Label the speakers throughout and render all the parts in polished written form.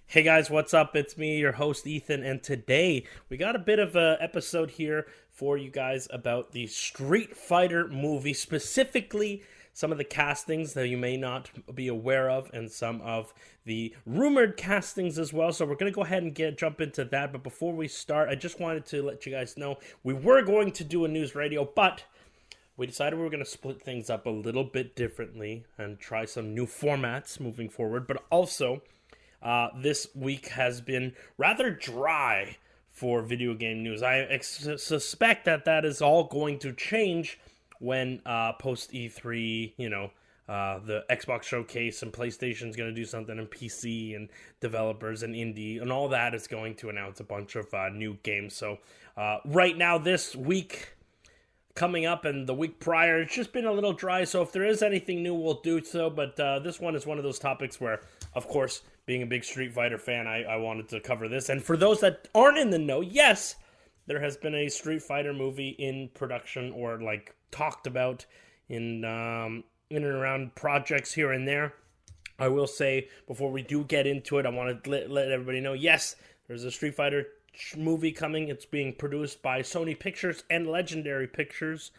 Speaker 1: Hey guys, what's up? It's me, your host Ethan, and today we got a bit of a episode here for you guys about the Street Fighter movie, specifically some of the castings that you may not be aware of and some of the rumored castings as well. So we're going to go ahead and jump into that, but before we start, I just wanted to let you guys know we were going to do a news radio, but we decided we were going to split things up a little bit differently and try some new formats moving forward, but also this week has been rather dry for video game news. I suspect that is all going to change when post E3, the Xbox showcase and PlayStation's going to do something, and PC and developers and indie and all that is going to announce a bunch of new games. So right now, this week coming up and the week prior, it's just been a little dry. So if there is anything new, we'll do so. But this one is one of those topics where, of course, being a big Street Fighter fan, I wanted to cover this. And for those that aren't in the know, yes, there has been a Street Fighter movie in production or talked about in and around projects here and there. I will say, before we do get into it, I want to let everybody know, yes, there's a Street Fighter movie coming. It's being produced by Sony Pictures and Legendary Pictures.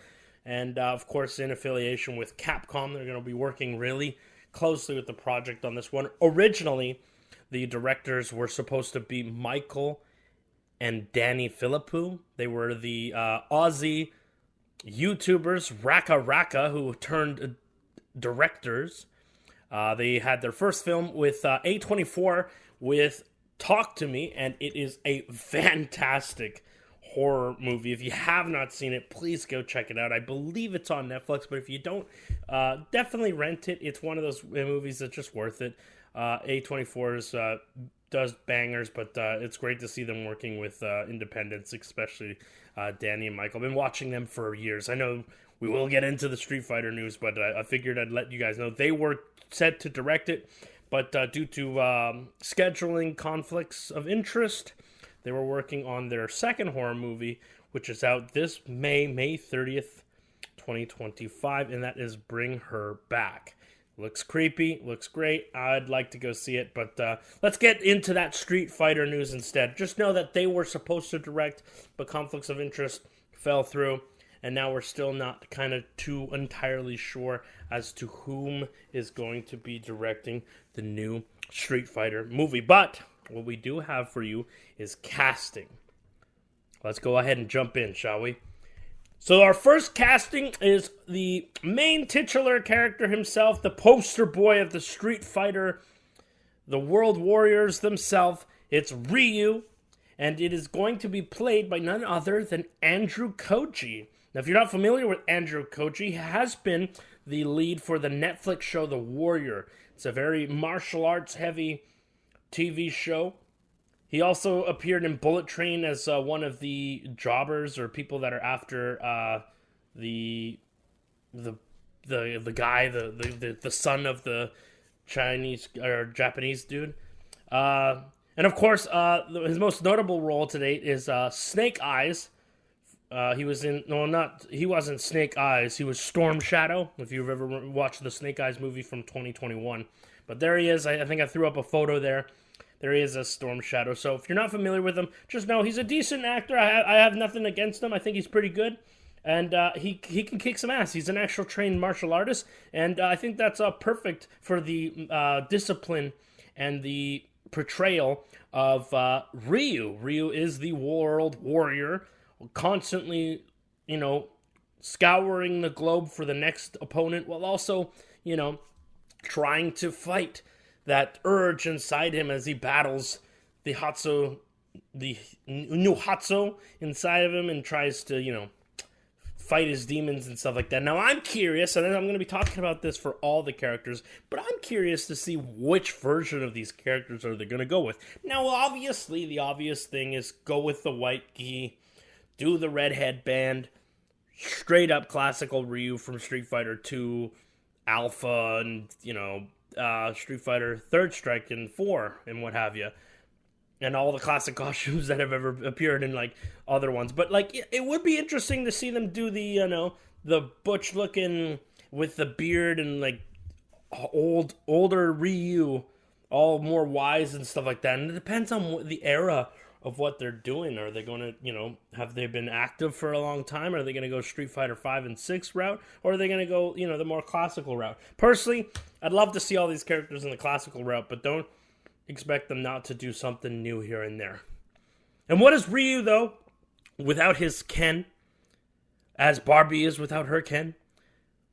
Speaker 1: And, of course, in affiliation with Capcom, they're going to be working really closely with the project on this one. Originally, the directors were supposed to be Michael and Danny Philippou. They were the Aussie YouTubers, Raka Raka, who turned directors. They had their first film with A24 with Talk to Me, and it is a fantastic horror movie. If you have not seen it, please go check it out. I believe it's on Netflix, but if you don't, definitely rent it. It's one of those movies that's just worth it. A24 does bangers, but it's great to see them working with independents, especially Danny and Michael. I've been watching them for years. I know we will get into the Street Fighter news, but I figured I'd let you guys know. They were set to direct it, but due to scheduling conflicts of interest, they were working on their second horror movie, which is out this May 30th, 2025, and that is Bring Her Back. Looks creepy, looks great. I'd like to go see it, but let's get into that Street Fighter news instead. Just know that they were supposed to direct, but conflicts of interest fell through, and now we're still not kind of too entirely sure as to whom is going to be directing the new Street Fighter movie. But what we do have for you is casting. Let's go ahead and jump in, shall we? So our first casting is the main titular character himself, the poster boy of the Street Fighter, the World Warriors themselves. It's Ryu, and it is going to be played by none other than Andrew Koji. Now, if you're not familiar with Andrew Koji, he has been the lead for the Netflix show The Warrior. It's a very martial arts heavy TV show. He also appeared in Bullet Train as one of the jobbers or people that are after the guy, the son of the Chinese or Japanese dude. And of course, his most notable role to date is Snake Eyes. He wasn't Snake Eyes. He was Storm Shadow. If you've ever watched the Snake Eyes movie from 2021, but there he is. I think I threw up a photo there. There he is as Storm Shadow. So if you're not familiar with him, just know he's a decent actor. I have nothing against him. I think he's pretty good. And he can kick some ass. He's an actual trained martial artist. And I think that's perfect for the discipline and the portrayal of Ryu. Ryu is the world warrior, constantly, scouring the globe for the next opponent, while also, trying to fight that urge inside him as he battles the new Hatso inside of him and tries to, fight his demons and stuff like that. Now, I'm curious, and I'm going to be talking about this for all the characters, but I'm curious to see which version of these characters are they going to go with. Now, obviously, the obvious thing is go with the white gi, do the red headband, straight up classical Ryu from Street Fighter 2, Alpha, and, Street Fighter Third Strike and 4 and what have you, and all the classic costumes that have ever appeared in other ones. But it would be interesting to see them do the butch looking with the beard and older Ryu all more wise and stuff like that. And it depends on the era of what they're doing. Are they going to, have they been active for a long time? Are they going to go Street Fighter 5 and 6 route? Or are they going to go, the more classical route? Personally, I'd love to see all these characters in the classical route, but don't expect them not to do something new here and there. And what is Ryu, though, without his Ken? As Barbie is without her Ken?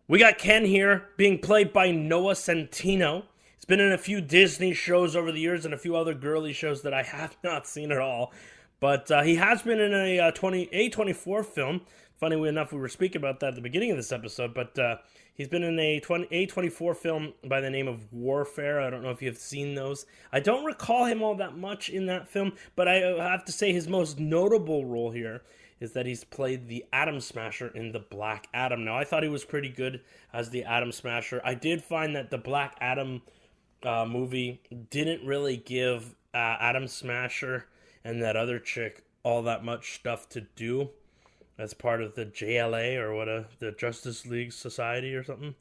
Speaker 1: We got Ken here being played by Noah Centineo. He's been in a few Disney shows over the years and a few other girly shows that I have not seen at all. But he has been in a A24 film. Funny enough, we were speaking about that at the beginning of this episode. But he's been in a A24 film by the name of Warfare. I don't know if you've seen those. I don't recall him all that much in that film. But I have to say his most notable role here is that he's played the Atom Smasher in the Black Adam. Now, I thought he was pretty good as the Atom Smasher. I did find that the Black Adam movie didn't really give Atom Smasher and that other chick all that much stuff to do as part of the JLA or the Justice League Society or something.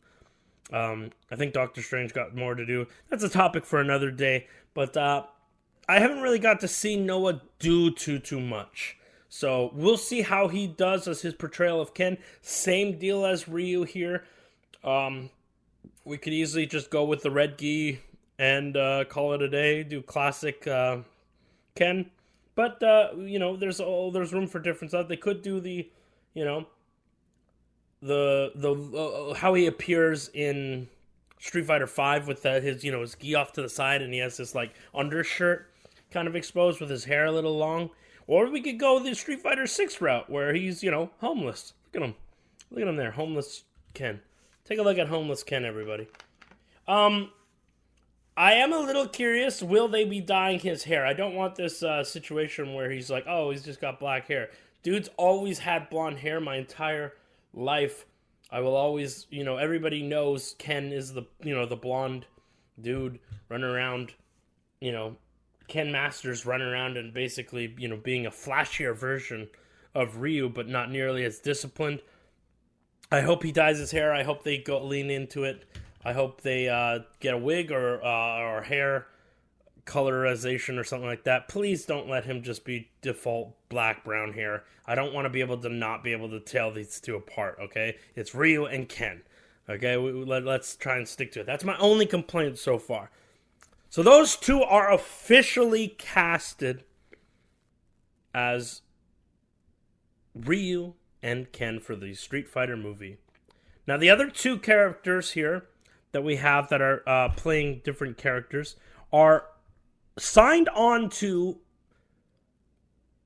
Speaker 1: I think Doctor Strange got more to do. That's a topic for another day. But I haven't really got to see Noah do too much. So we'll see how he does as his portrayal of Ken. Same deal as Ryu here. We could easily just go with the red gi and call it a day. Do classic Ken. But there's room for difference. They could do the how he appears in Street Fighter 5 with his gi off to the side and he has this like undershirt kind of exposed with his hair a little long. Or we could go the Street Fighter 6 route where he's, homeless. Look at him. Look at him there. Homeless Ken. Take a look at Homeless Ken, everybody. I am a little curious. Will they be dyeing his hair? I don't want this situation where he's like, oh, he's just got black hair. Dude's always had blonde hair my entire life. I will always, everybody knows Ken is the blonde dude running around, Ken Masters running around and basically, being a flashier version of Ryu, but not nearly as disciplined. I hope he dyes his hair. I hope they lean into it. I hope they get a wig or hair colorization or something like that. Please don't let him just be default black-brown hair. I don't want to be able to not be able to tell these two apart, okay? It's Ryu and Ken, okay? Let's try and stick to it. That's my only complaint so far. So those two are officially casted as Ryu and Ken for the Street Fighter movie. Now, the other two characters here that we have that are playing different characters are signed on to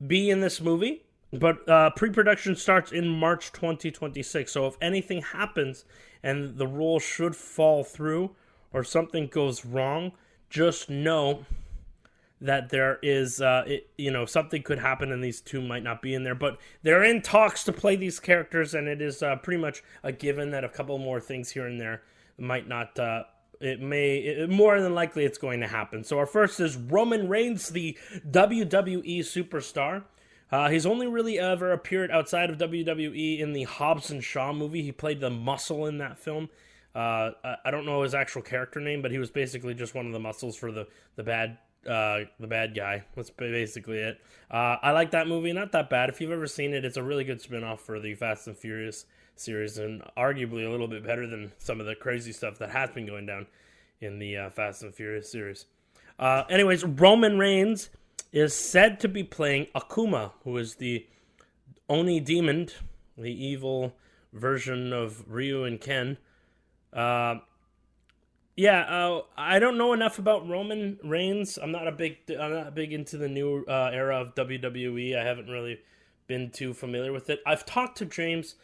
Speaker 1: be in this movie, but pre-production starts in March 2026. So if anything happens and the role should fall through or something goes wrong, just know that there is, something could happen and these two might not be in there. But they're in talks to play these characters, and it is pretty much a given that a couple more things here and there might not, more than likely it's going to happen. So our first is Roman Reigns, the WWE superstar. He's only really ever appeared outside of WWE in the Hobbs and Shaw movie. He played the muscle in that film. I don't know his actual character name, but he was basically just one of the muscles for the bad guy. That's basically it. I like that movie. Not that bad. If you've ever seen it, it's a really good spin-off for the Fast and Furious series, and arguably a little bit better than some of the crazy stuff that has been going down in the Fast and Furious series. Anyways, Roman Reigns is said to be playing Akuma, who is the Oni demon, the evil version of Ryu and Ken. I don't know enough about Roman Reigns. I'm not big into the new era of WWE. I haven't really been too familiar with it. I've talked to James.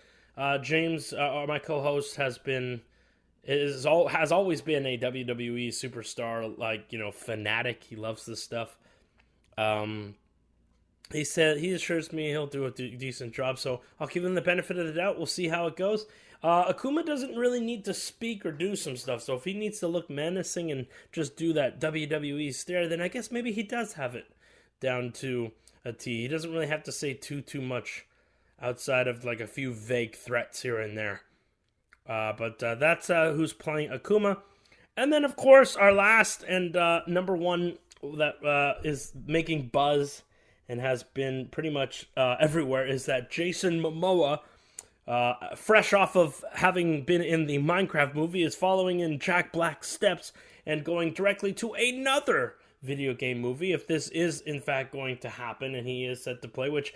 Speaker 1: James, my co-host, has always been a WWE superstar, fanatic. He loves this stuff. He said he assures me he'll do a decent job, so I'll give him the benefit of the doubt. We'll see how it goes. Akuma doesn't really need to speak or do some stuff, so if he needs to look menacing and just do that WWE stare, then I guess maybe he does have it down to a T. He doesn't really have to say too much outside of like a few vague threats here and there. But that's who's playing Akuma. And then, of course, our last and number one that is making buzz and has been pretty much everywhere is that Jason Momoa, fresh off of having been in the Minecraft movie, is following in Jack Black's steps and going directly to another video game movie, if this is in fact going to happen and he is set to play, which,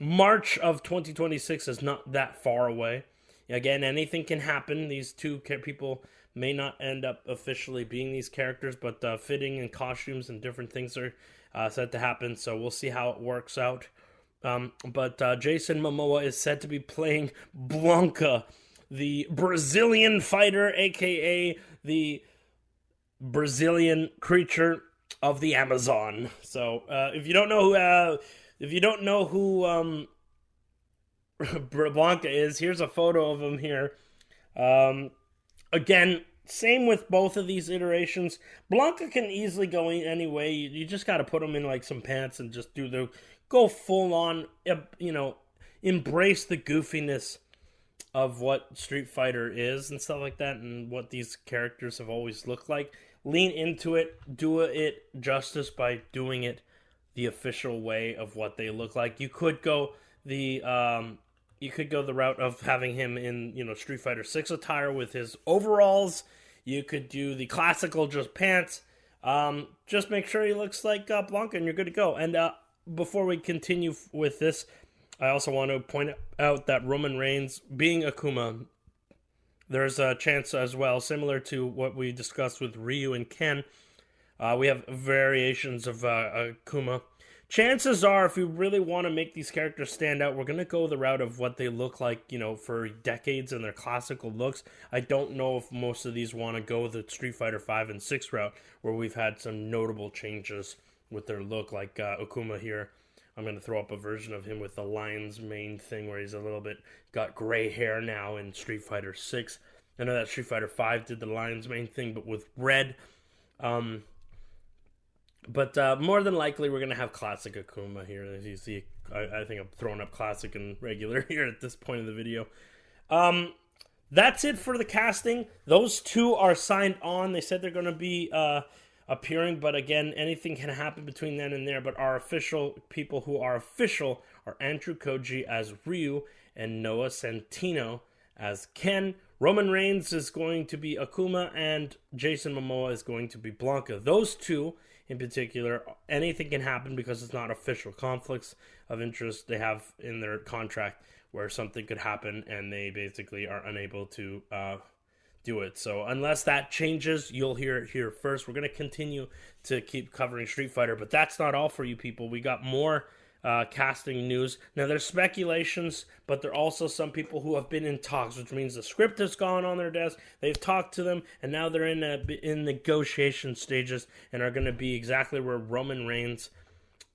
Speaker 1: March of 2026 is not that far away. Again, anything can happen. These two people may not end up officially being these characters, but fitting and costumes and different things are set to happen, so we'll see how it works out. But Jason Momoa is said to be playing Blanca, the Brazilian fighter, aka the Brazilian creature of the Amazon. So if you don't know who Blanca is, here's a photo of him here. Again, same with both of these iterations. Blanca can easily go any way. You just got to put him in like some pants and just go full on, embrace the goofiness of what Street Fighter is and stuff like that, and what these characters have always looked like. Lean into it, do it justice by doing it the official way of what they look like. You could go the route of having him in, Street Fighter 6 attire with his overalls. You could do the classical just pants. Just make sure he looks like Blanca and you're good to go. And before we continue with this, I also want to point out that Roman Reigns being Akuma, there's a chance as well, similar to what we discussed with Ryu and Ken. We have variations of Akuma. Chances are, if we really want to make these characters stand out, we're going to go the route of what they look like, for decades and their classical looks. I don't know if most of these want to go the Street Fighter 5 and 6 route, where we've had some notable changes with their look, like Akuma here. I'm going to throw up a version of him with the lion's mane thing, where he's a little bit got gray hair now in Street Fighter 6. I know that Street Fighter 5 did the lion's mane thing, but with red. But more than likely, we're going to have classic Akuma here. As you see, I think I'm throwing up classic and regular here at this point of the video. That's it for the casting. Those two are signed on. They said they're going to be appearing, but again, anything can happen between then and there. But our official people who are official are Andrew Koji as Ryu and Noah Centineo as Ken. Roman Reigns is going to be Akuma, and Jason Momoa is going to be Blanca. Those two in particular, anything can happen because it's not official. Conflicts of interest they have in their contract where something could happen and they basically are unable to do it. So unless that changes, you'll hear it here first. We're going to continue to keep covering Street Fighter, but that's not all for you people. We got more casting news. Now, there's speculations, but there are also some people who have been in talks, which means the script has gone on their desk, they've talked to them, and now they're in negotiation stages and are going to be exactly where Roman Reigns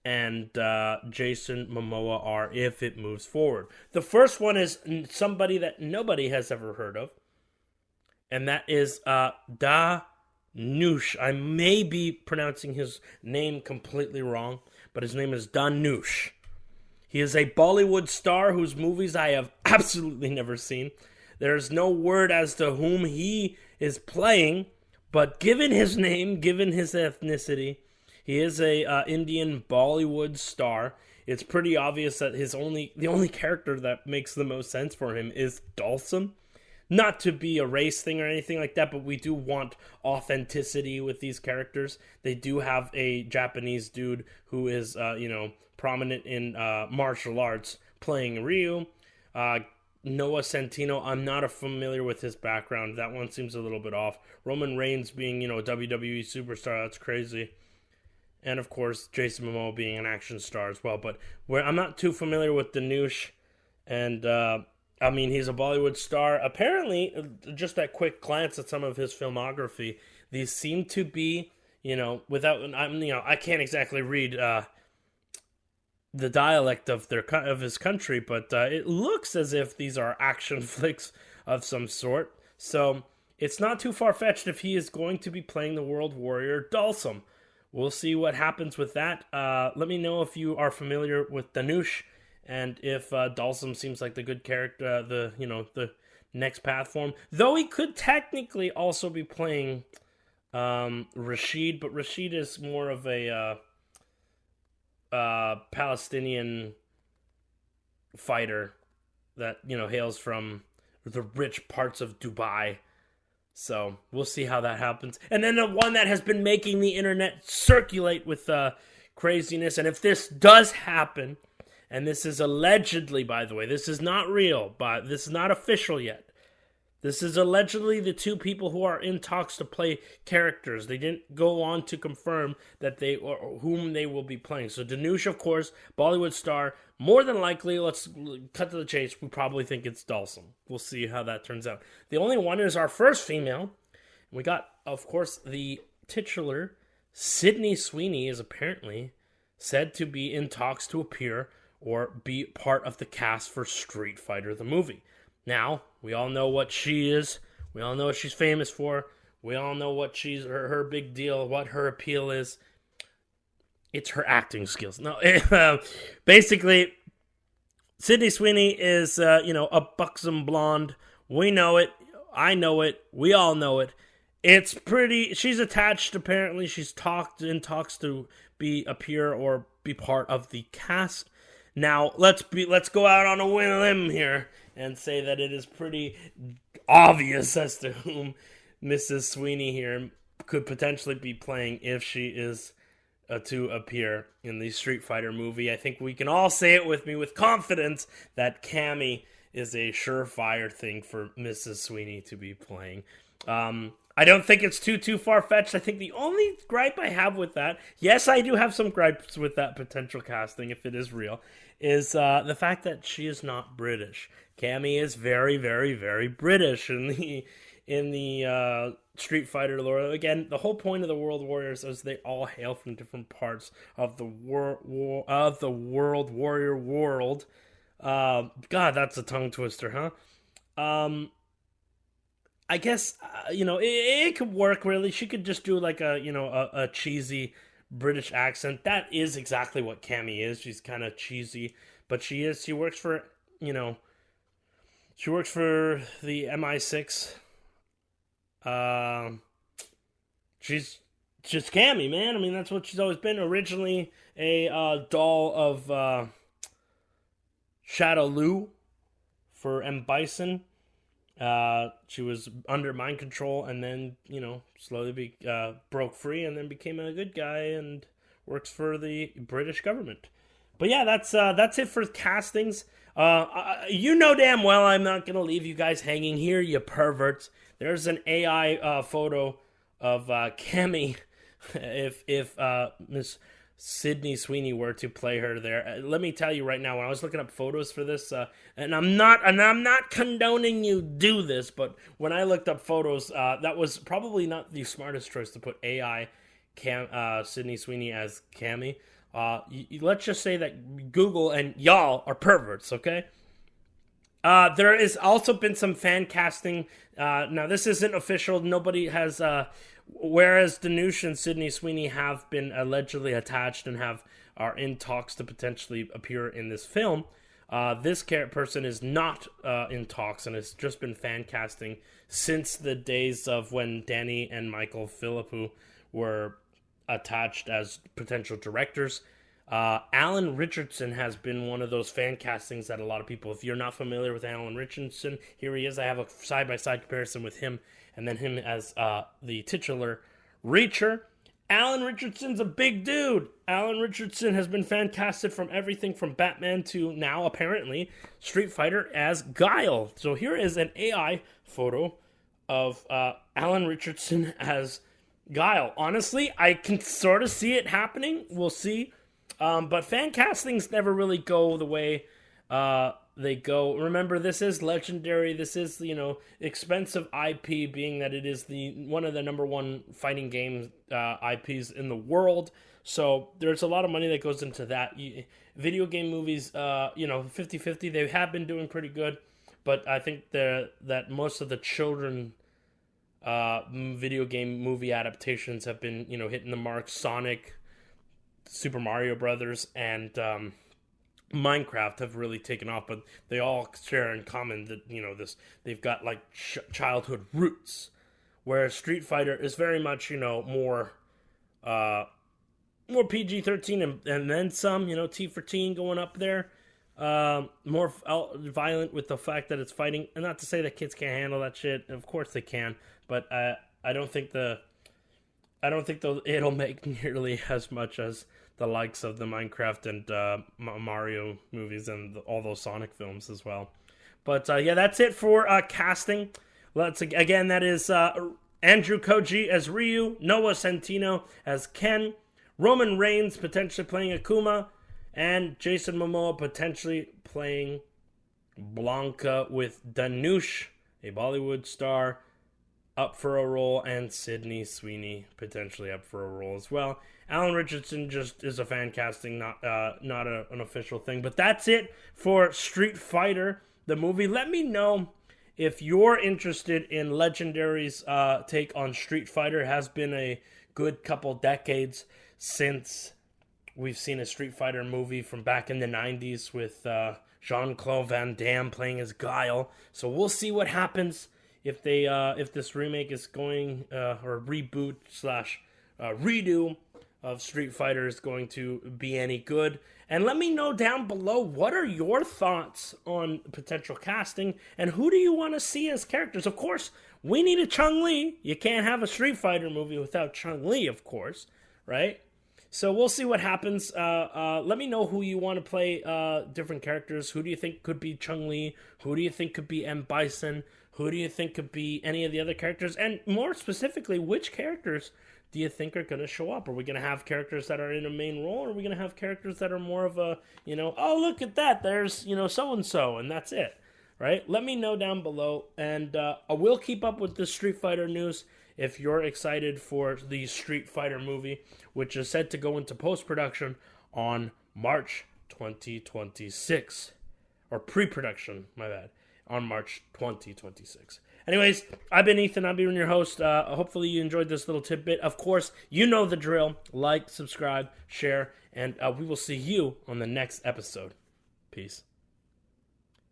Speaker 1: and Jason Momoa are if it moves forward. The first one is somebody that nobody has ever heard of, and that is Danush. I may be pronouncing his name completely wrong, but his name is Danush. He is a Bollywood star whose movies I have absolutely never seen. There's no word as to whom he is playing, but given his name, given his ethnicity, he is a Indian Bollywood star. It's pretty obvious that the only character that makes the most sense for him is Dalsum. Not to be a race thing or anything like that, but we do want authenticity with these characters. They do have a Japanese dude who is, prominent in martial arts playing Ryu. Noah Centineo, I'm not familiar with his background. That one seems a little bit off. Roman Reigns being, a WWE superstar, that's crazy. And, of course, Jason Momoa being an action star as well. But I'm not too familiar with Danush. And, he's a Bollywood star. Apparently, just that quick glance at some of his filmography, these seem to be, I can't exactly read the dialect of his country, but it looks as if these are action flicks of some sort. So it's not too far-fetched if he is going to be playing the World Warrior Dalsum. We'll see what happens with that. Let me know if you are familiar with Danush, and if Dalsum seems like the good character, the next path for him. Though he could technically also be playing Rashid, but Rashid is more of a Palestinian fighter that, hails from the rich parts of Dubai. So we'll see how that happens. And then the one that has been making the internet circulate with craziness, and if this does happen, and this is allegedly, by the way, this is not real, but this is not official yet. This is allegedly the two people who are in talks to play characters. They didn't go on to confirm that they or whom they will be playing. So Danush, of course, Bollywood star. More than likely, let's cut to the chase. We probably think it's Dalsum. We'll see how that turns out. The only one is our first female. We got, of course, the titular Sydney Sweeney is apparently said to be in talks to appear or be part of the cast for Street Fighter the movie. Now, we all know what she is. We all know what she's famous for. We all know what her big deal, what her appeal is. It's her acting skills. No, basically, Sydney Sweeney is, a buxom blonde. We know it. I know it. We all know it. It's pretty. She's attached. Apparently, she's in talks to appear or be part of the cast. Now, let's go out on a limb here and say that it is pretty obvious as to whom Mrs. Sweeney here could potentially be playing if she is to appear in the Street Fighter movie. I think we can all say it with me with confidence that Cammy is a surefire thing for Mrs. Sweeney to be playing. I don't think it's too far-fetched. I think the only gripe I have with that, yes, I do have some gripes with that potential casting if it is real, is the fact that she is not British. Cammy is very, very, very British in the Street Fighter lore. Again, the whole point of the World Warriors is they all hail from different parts of the World Warrior world. God, that's a tongue twister, huh? I guess it could work. Really, she could just do like a cheesy British accent. That is exactly what Cammy is. She's kind of cheesy, but she works for she works for the MI6. She's just Cammy, man. I mean, that's what she's always been. Originally a doll of Shadow Lu for M. Bison. She was under mind control and then, slowly broke free and then became a good guy and works for the British government. But yeah, that's it for castings. You know damn well I'm not going to leave you guys hanging here, you perverts. There's an AI photo of Cammy if Miss Sydney Sweeney were to play her there. Let me tell you right now, when I was looking up photos for this, and I'm not condoning you do this, but when I looked up photos, that was probably not the smartest choice to put AI Sydney Sweeney as Cammy. Let's just say that Google and y'all are perverts, okay? There has also been some fan casting. Now, this isn't official. Nobody has... whereas Danush and Sydney Sweeney have been allegedly attached and are in talks to potentially appear in this film, this person is not in talks and has just been fan casting since the days of when Danny and Michael Philippou were attached as potential directors. Alan Richardson has been one of those fan castings that a lot of people, if you're not familiar with Alan Richardson, here he is. I have a side-by-side comparison with him and then him as the titular Reacher. Alan Richardson's a big dude. Alan Richardson has been fan casted from everything from Batman to now, apparently, Street Fighter as Guile. So here is an AI photo of Alan Richardson as Guile. Honestly, I can sort of see it happening. We'll see. But fan castings never really go the way they go. Remember, this is legendary. This is, expensive IP, being that it is one of the number one fighting game IPs in the world. So there's a lot of money that goes into that. Video game movies, 50-50, they have been doing pretty good. But I think that most of the children video game movie adaptations have been, hitting the mark. Sonic, Super Mario Brothers, and Minecraft have really taken off, but they all share in common that, they've got like childhood roots, whereas Street Fighter is very much, more PG-13 and then some, T for teen going up there. More violent with the fact that it's fighting, and not to say that kids can't handle that shit. Of course they can, but I don't think it'll make nearly as much as the likes of the Minecraft and Mario movies and all those Sonic films as well. But yeah, that's it for casting. That is Andrew Koji as Ryu, Noah Centino as Ken, Roman Reigns potentially playing Akuma, and Jason Momoa potentially playing Blanca, with Dhanush, a Bollywood star, up for a role, and Sydney Sweeney potentially up for a role as well. Alan Richardson just is a fan casting, not an official thing. But that's it for Street Fighter, the movie. Let me know if you're interested in Legendary's take on Street Fighter. It has been a good couple decades since we've seen a Street Fighter movie, from back in the 90s with Jean-Claude Van Damme playing as Guile. So we'll see what happens if this remake is going, or reboot / redo of Street Fighter is going to be any good. And let me know down below, what are your thoughts on potential casting, and who do you want to see as characters? Of course, we need a Chun-Li. You can't have a Street Fighter movie without Chun-Li, of course, right? So we'll see what happens. Let me know who you want to play different characters. Who do you think could be Chun-Li? Who do you think could be M. Bison? Who do you think could be any of the other characters? And more specifically, which characters do you think are going to show up? Are we going to have characters that are in a main role? Or are we going to have characters that are more of a, oh, look at that, there's, so-and-so, and that's it, right? Let me know down below, and I will keep up with the Street Fighter news. If you're excited for the Street Fighter movie, which is set to go into post-production on March 2026. Or pre-production, my bad, on March 2026. Anyways, I've been Ethan. I've been your host. Hopefully you enjoyed this little tidbit. Of course, you know the drill. Like, subscribe, share, and we will see you on the next episode. Peace.